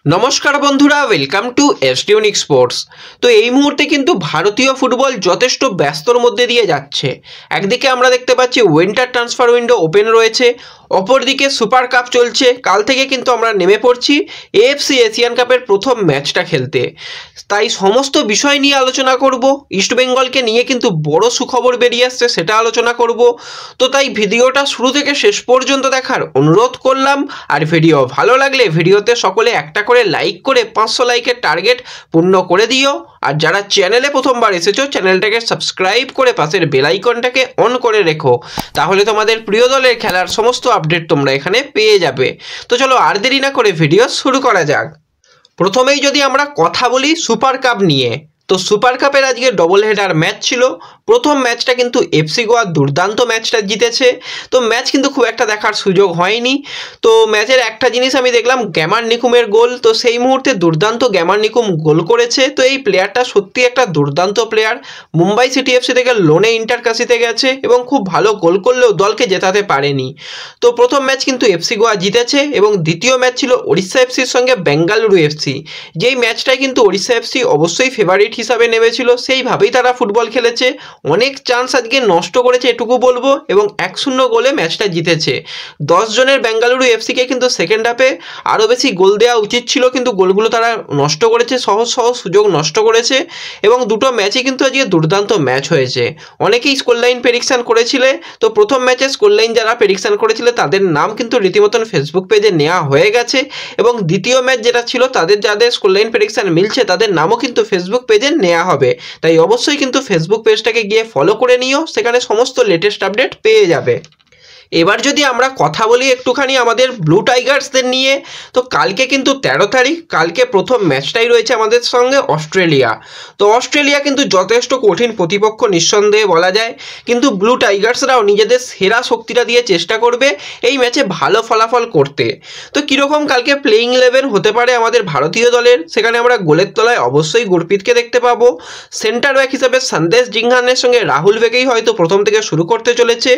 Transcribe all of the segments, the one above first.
নমস্কার বন্ধুরা, welcome to এসটিউনিক sports. তো এই মুহূর্তে কিন্তু ভারতীয় ফুটবল যথেষ্ট ব্যস্তর মধ্যে দিয়ে যাচ্ছে। একদিকে আমরা দেখতে পাচ্ছি উইন্টার ট্রান্সফার উইন্ডো ওপেন রয়েছে, অপরদিকে সুপার কাপ চলছে। কাল থেকে কিন্তু আমরা নেমে পড়ছি এএফসি এশিয়ান কাপের প্রথম ম্যাচটা খেলতে। তাই সমস্ত বিষয় নিয়ে আলোচনা করব। ইস্টবেঙ্গলকে নিয়ে কিন্তু বড় সুখবর বেরিয়ে আসছে, সেটা আলোচনা করব। তো তাই ভিডিওটা শুরু থেকে শেষ পর্যন্ত দেখার অনুরোধ করলাম। আর ভিডিও ভালো লাগলে ভিডিওতে সকলে একটা করে লাইক করে 500 লাইকের টার্গেট পূর্ণ করে দিও। আর যারা চ্যানেলে প্রথমবার এসেছো, চ্যানেলটাকে সাবস্ক্রাইব করে পাশের বেল আইকনটাকে অন করে রেখো, তাহলে তোমাদের প্রিয় দলের খেলার সমস্ত আপডেট তোমরা এখানে পেয়ে যাবে। তো চলো আর দেরি না করে ভিডিও শুরু করা যাক। প্রথমেই যদি আমরা কথা বলি সুপার কাপ নিয়ে, তো সুপার কাপের আজকে ডবল হেডার ম্যাচ ছিল। প্রথম ম্যাচটা কিন্তু এফসি গোয়া দুর্দান্ত ম্যাচটা জিতেছে। তো ম্যাচ কিন্তু খুব একটা দেখার সুযোগ হয়নি। তো ম্যাচের একটা জিনিস আমি দেখলাম, গ্যামার নিকুমের গোল। তো সেই মুহূর্তে দুর্দান্ত গ্যামার নিকুম গোল করেছে। তো এই প্লেয়ারটা সত্যি একটা দুর্দান্ত প্লেয়ার। মুম্বাই সিটি এফসি থেকে লোনে ইন্টারকাশিতে গেছে এবং খুব ভালো গোল করলেও দলকে জেতাতে পারেনি। তো প্রথম ম্যাচ কিন্তু এফসি গোয়া জিতেছে এবং দ্বিতীয় ম্যাচ ছিল ওড়িশা এফসির সঙ্গে বেঙ্গালুরু এফসি। যেই ম্যাচটায় কিন্তু ওড়িশা এফসি অবশ্যই ফেভারিট হিসাবে নেমেছিল, সেইভাবেই তারা ফুটবল খেলেছে। অনেক চান্স আজকে নষ্ট করেছে এটুকু বলবো, এবং 1-0 গোলে ম্যাচটা জিতেছে। 10 জনের বেঙ্গালুরু এফসিকে কিন্তু সেকেন্ড হাফে আরও বেশি গোল দেওয়া উচিত ছিল, কিন্তু গোলগুলো তারা নষ্ট করেছে, সহজ সহজ সুযোগ নষ্ট করেছে। এবং দুটো ম্যাচই কিন্তু আজকে দুর্দান্ত ম্যাচ হয়েছে। অনেকেই স্কোরলাইন প্রেডিকশান করেছিলে। তো প্রথম ম্যাচে স্কোরলাইন যারা প্রেডিকশান করেছিলে তাদের নাম কিন্তু রীতিমতন ফেসবুক পেজে নেওয়া হয়ে গেছে, এবং দ্বিতীয় ম্যাচ যেটা ছিল তাদের যাদের স্কোরলাইন প্রেডিকশান মিলছে তাদের নামও কিন্তু ফেসবুক পেজে নেওয়া হবে। তাই অবশ্যই কিন্তু ফেসবুক পেজটাকে গিয়ে ফলো করে নিও, সেখানে সমস্ত লেটেস্ট আপডেট পেয়ে যাবে। এবার যদি আমরা কথা বলি একটুখানি আমাদের ব্লু টাইগার্সদের নিয়ে, তো কালকে কিন্তু 13 তারিখ, কালকে প্রথম ম্যাচটাই রয়েছে আমাদের সঙ্গে অস্ট্রেলিয়া। তো অস্ট্রেলিয়া কিন্তু যথেষ্ট কঠিন প্রতিপক্ষ নিঃসন্দেহে বলা যায়, কিন্তু ব্লু টাইগার্সরাও নিজেদের সেরা শক্তিটা দিয়ে চেষ্টা করবে এই ম্যাচে ভালো ফলাফল করতে। তো কীরকম কালকে প্লেইং 11 হতে পারে আমাদের ভারতীয় দলের, সেখানে আমরা গোলের তলায় অবশ্যই গুরপ্রীতকে দেখতে পাবো। সেন্টার ব্যাক হিসাবে সন্দেশ জিংহানের সঙ্গে রাহুল বেকেই হয়তো প্রথম থেকে শুরু করতে চলেছে।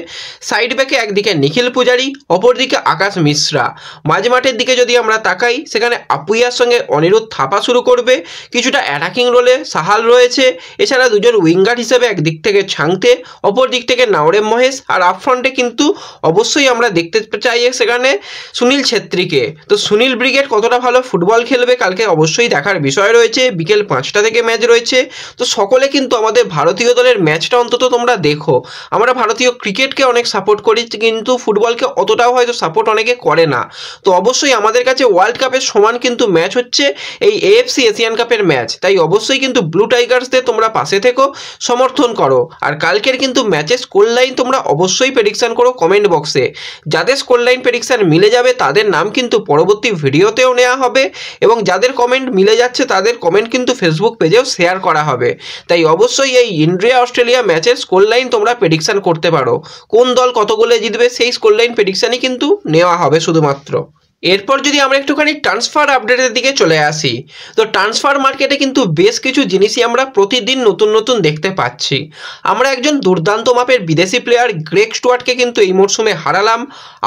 সাইড ব্যাকে একদিকে নিখিল পূজারি, অপরদিকে আকাশ মিশ্রা। মাঝমাঠের দিকে যদি আমরা তাকাই, সেখানে আপুইয়ার সঙ্গে অনিরুদ্ধ থাপা শুরু করবে। কিছুটা অ্যাটাকিং রোলে সাহাল রয়েছে। এছাড়া দুজন উইঙ্গার হিসেবে একদিক থেকে ছাংতে, অপর দিক থেকে নাওরেম মহেশ। আর আপফ্রন্টে কিন্তু অবশ্যই আমরা দেখতে চাই সেখানে সুনীল ছেত্রীকে। তো সুনীল ব্রিগেড কতটা ভালো ফুটবল খেলবে কালকে অবশ্যই দেখার বিষয় রয়েছে। বিকেল 5টা থেকে ম্যাচ রয়েছে। তো সকলে কিন্তু আমাদের ভারতীয় দলের ম্যাচটা অন্তত তোমরা দেখো। আমরা ভারতীয় ক্রিকেটকে অনেক সাপোর্ট করি, কিন্তু ফুটবলকে অতটাও হয়তো সাপোর্ট অনেকে করে না। তো অবশ্যই আমাদের কাছে ওয়ার্ল্ড কাপের সমান কিন্তু ম্যাচ হচ্ছে এই এএফসি এশিয়ান কাপের ম্যাচ। তাই অবশ্যই কিন্তু ব্লু টাইগার্সদের তোমরা পাশে থেকো, সমর্থন করো। আর কালকের কিন্তু ম্যাচের স্কোর লাইন তোমরা অবশ্যই প্রেডিকশান করো কমেন্ট বক্সে। যাদের স্কোর লাইন প্রেডিকশান মিলে যাবে তাদের নাম কিন্তু পরবর্তী ভিডিওতেও নেওয়া হবে, এবং যাদের কমেন্ট মিলে যাচ্ছে তাদের কমেন্ট কিন্তু ফেসবুক পেজেও শেয়ার করা হবে। তাই অবশ্যই এই ইন্ডিয়া অস্ট্রেলিয়া ম্যাচের স্কোর লাইন তোমরা প্রেডিকশান করতে পারো। কোন দল কত গোলে জিতবে সেই স্কোর লাইন প্রেডিকশানই কিন্তু নেওয়া হবে শুধুমাত্র। এরপর যদি আমরা একটুখানি ট্রান্সফার আপডেটের দিকে চলে আসি, তো ট্রান্সফার মার্কেটে কিন্তু বেশ কিছু জিনিসই আমরা প্রতিদিন নতুন নতুন দেখতে পাচ্ছি। আমরা একজন দুর্দান্ত মাপের বিদেশি প্লেয়ার গ্রেগ স্টুয়ার্টকে কিন্তু এই মরশুমে হারালাম।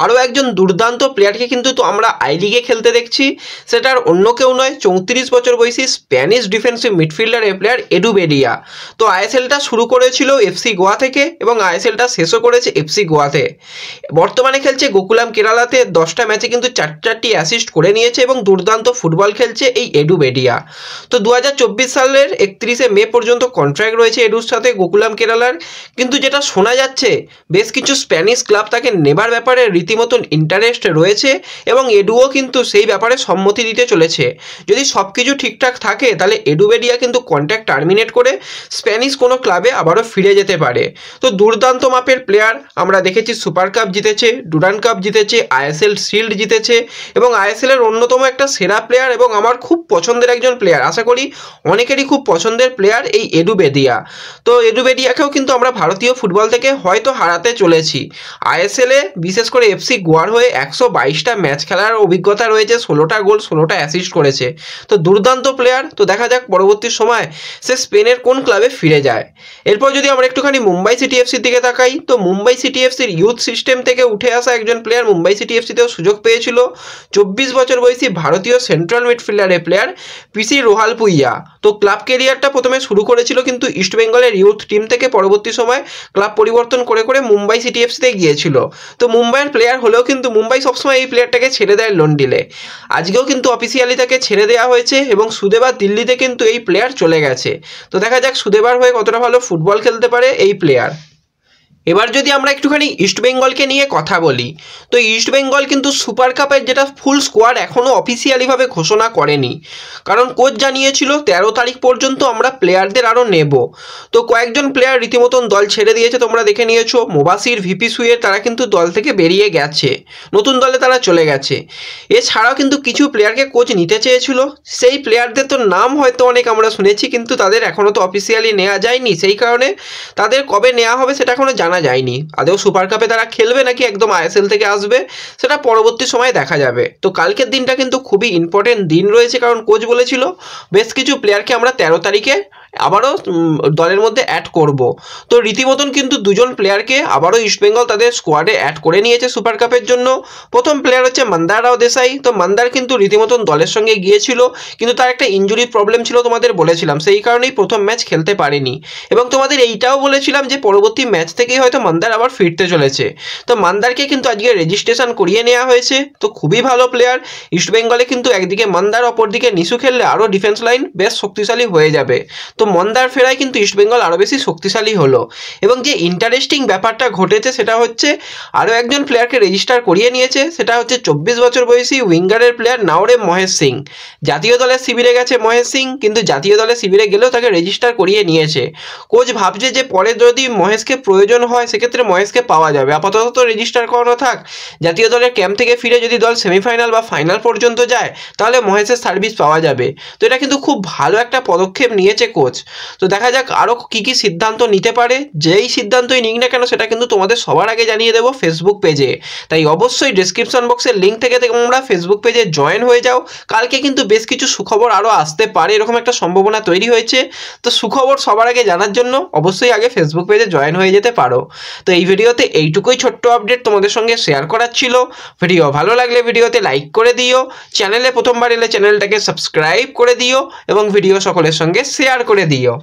আরও একজন দুর্দান্ত প্লেয়ারকে কিন্তু তো আমরা আই লিগে খেলতে দেখছি। সেটার অন্য কেউ নয়, 34 বছর বয়সী স্প্যানিশ ডিফেন্সিভ মিডফিল্ডারের প্লেয়ার এডু বেডিয়া। তো আইএসএলটা শুরু করেছিল এফসি গোয়া থেকে এবং আইএসএলটা শেষও করেছে এফসি গোয়াতে। বর্তমানে খেলছে গোকুলাম কেরালাতে। 10টা ম্যাচে কিন্তু 4টি অ্যাসিস্ট করে নিয়েছে এবং দুর্দান্ত ফুটবল খেলছে এই এডু বেডিয়া। তো 2024 সালের 31শে মে পর্যন্ত কন্ট্রাক্ট রয়েছে এডুর সাথে গোকুলাম কেরালার। কিন্তু যেটা শোনা যাচ্ছে, বেশ কিছু স্প্যানিশ ক্লাব তাকে নেবার ব্যাপারে রীতিমতন ইন্টারেস্ট রয়েছে, এবং এডুও কিন্তু সেই ব্যাপারে সম্মতি দিতে চলেছে। যদি সব কিছু ঠিকঠাক থাকে তাহলে এডু বেডিয়া কিন্তু কন্ট্রাক্ট টার্মিনেট করে স্প্যানিশ কোনো ক্লাবে আবারও ফিরে যেতে পারে। তো দুর্দান্ত মাপের প্লেয়ার, আমরা দেখেছি সুপার কাপ জিতেছে, ডুরান্ড কাপ জিতেছে, আইএসএল শিল্ড জিতেছে, এবং আইএসএলের অন্যতম একটা সেরা প্লেয়ার এবং আমার খুব পছন্দের একজন প্লেয়ার, আশা করি অনেকেরই খুব পছন্দের প্লেয়ার এই এডু বেডিয়া। তো এডু বেডিয়াকেও কিন্তু আমরা ভারতীয় ফুটবল থেকে হয়তো হারাতে চলেছি। আইএসএলে বিশেষ করে এফসি গোয়ার হয়ে 122টা ম্যাচ খেলার অভিজ্ঞতা রয়েছে, 16টা গোল 16টা অ্যাসিস্ট করেছে। তো দুর্দান্ত প্লেয়ার। তো দেখা যাক পরবর্তী সময় সে স্পেনের কোন ক্লাবে ফিরে যায়। এরপর যদি আমরা একটুখানি মুম্বাই সিটি এফসির দিকে তাকাই, তো মুম্বাই সিটি এফসির ইউথ সিস্টেম থেকে উঠে আসা একজন প্লেয়ার মুম্বাই সিটি এফসিতেও সুযোগ পেয়েছিল। 24 বছর বয়সী ভারতীয় সেন্ট্রাল মিডফিল্ডারের প্লেয়ার পিসি রোহালপুইয়া। তো ক্লাব কেরিয়ারটা প্রথমে শুরু করেছিল কিন্তু ইস্টবেঙ্গলের ইউথ টিম থেকে, পরবর্তী সময় ক্লাব পরিবর্তন করে করে মুম্বাই সিটি এফসিতে গিয়েছিল। তো মুম্বাইয়ের প্লেয়ার হলেও কিন্তু মুম্বাই সবসময় এই প্লেয়ারটাকে ছেড়ে দেয় লোন ডিলে। আজকেও কিন্তু অফিসিয়ালি তাকে ছেড়ে দেওয়া হয়েছে এবং সুদেবার দিল্লিতে কিন্তু এই প্লেয়ার চলে গেছে। তো দেখা যাক সুদেবার হয়ে কতটা ভালো ফুটবল খেলতে পারে এই প্লেয়ার। এবার যদি আমরা একটুখানি ইস্টবেঙ্গলকে নিয়ে কথা বলি, তো ইস্টবেঙ্গল কিন্তু সুপার কাপের যেটা ফুল স্কোয়াড এখনও অফিসিয়ালিভাবে ঘোষণা করেনি, কারণ কোচ জানিয়েছিল 13 তারিখ পর্যন্ত আমরা প্লেয়ারদের আরও নেব। তো কয়েকজন প্লেয়ার রীতিমতন দল ছেড়ে দিয়েছে, তোমরা দেখে নিয়েছো। মোবাসির, ভিপি সুয়ের তারা কিন্তু দল থেকে বেরিয়ে গেছে, নতুন দলে তারা চলে গেছে। এছাড়াও কিন্তু কিছু প্লেয়ারকে কোচ নিতে চেয়েছিল, সেই প্লেয়ারদের তো নাম হয়তো অনেক আমরা শুনেছি, কিন্তু তাদের এখনও তো অফিসিয়ালি নেওয়া যায়নি। সেই কারণে তাদের কবে নেওয়া হবে সেটা এখনও জানা যায়নি। আদৌ সুপার কাপে তারা খেলবে নাকি একদম আইএসএল থেকে আসবে সেটা পরবর্তী সময়ে দেখা যাবে। তো কালকের দিনটা কিন্তু খুবই ইম্পর্টেন্ট দিন রয়েছে, কারণ কোচ বলেছিল বেশ কিছু প্লেয়ারকে আমরা 13 তারিখে আবারও দলের মধ্যে অ্যাড করব। তো রীতিমতন কিন্তু দুজন প্লেয়ারকে আবারও ইস্টবেঙ্গল তাদের স্কোয়াডে অ্যাড করে নিয়েছে সুপার কাপের জন্য। প্রথম প্লেয়ার হচ্ছে মন্দার রাও দেশাই। তো মন্দার কিন্তু রীতিমতন দলের সঙ্গে গিয়েছিল, কিন্তু তার একটা ইনজুরির প্রবলেম ছিল, তোমাদের বলেছিলাম, সেই কারণেই প্রথম ম্যাচ খেলতে পারেনি। এবং তোমাদের এইটাও বলেছিলাম যে পরবর্তী ম্যাচ থেকেই হয়তো মন্দার আবার ফিরতে চলেছে। তো মন্দারকে কিন্তু আজকে রেজিস্ট্রেশন করিয়ে নেওয়া হয়েছে। তো খুবই ভালো প্লেয়ার ইস্টবেঙ্গলে, কিন্তু একদিকে মন্দার অপরদিকে নিশু খেললে আরও ডিফেন্স লাইন বেশ শক্তিশালী হয়ে যাবে। তো মন্দার ফেরায় কিন্তু ইস্টবেঙ্গল আরও বেশি শক্তিশালী হলো। এবং যে ইন্টারেস্টিং ব্যাপারটা ঘটেছে সেটা হচ্ছে আরও একজন প্লেয়ারকে রেজিস্টার করিয়ে নিয়েছে, সেটা হচ্ছে 24 বছর বয়সী উইঙ্গারের প্লেয়ার নাওরেম মহেশ সিং। জাতীয় দলের শিবিরে গেছে মহেশ সিং, কিন্তু জাতীয় দলের শিবিরে গেলেও তাকে রেজিস্টার করিয়ে নিয়েছে। কোচ ভাবছে যে পরে যদি মহেশকে প্রয়োজন হয় সেক্ষেত্রে মহেশকে পাওয়া যাবে, আপাতত তো রেজিস্টার করানো থাক। জাতীয় দলের ক্যাম্প থেকে ফিরে যদি দল সেমিফাইনাল বা ফাইনাল পর্যন্ত যায় তাহলে মহেশের সার্ভিস পাওয়া যাবে। তো এটা কিন্তু খুব ভালো একটা পদক্ষেপ নিয়েছে কোচ। তো দেখা যাক আরও কী কী সিদ্ধান্ত নিতে পারে। যেই সিদ্ধান্তই নিক না কেন সেটা কিন্তু তোমাদের সবার আগে জানিয়ে দেবো ফেসবুক পেজে। তাই অবশ্যই ডিসক্রিপশন বক্সের লিঙ্ক থেকে তোমরা ফেসবুক পেজে জয়েন হয়ে যাও। কালকে কিন্তু বেশ কিছু সুখবর আরও আসতে পারে, এরকম একটা সম্ভাবনা তৈরি হয়েছে। তো সুখবর সবার আগে জানার জন্য অবশ্যই আগে ফেসবুক পেজে জয়েন হয়ে যেতে পারো। তো এই ভিডিওতে এইটুকুই ছোট্ট আপডেট তোমাদের সঙ্গে শেয়ার করার ছিল। ভিডিও ভালো লাগলে ভিডিওতে লাইক করে দিও, চ্যানেলে প্রথমবার এলে চ্যানেলটাকে সাবস্ক্রাইব করে দিও এবং ভিডিও সকলের সঙ্গে শেয়ার করে দিও।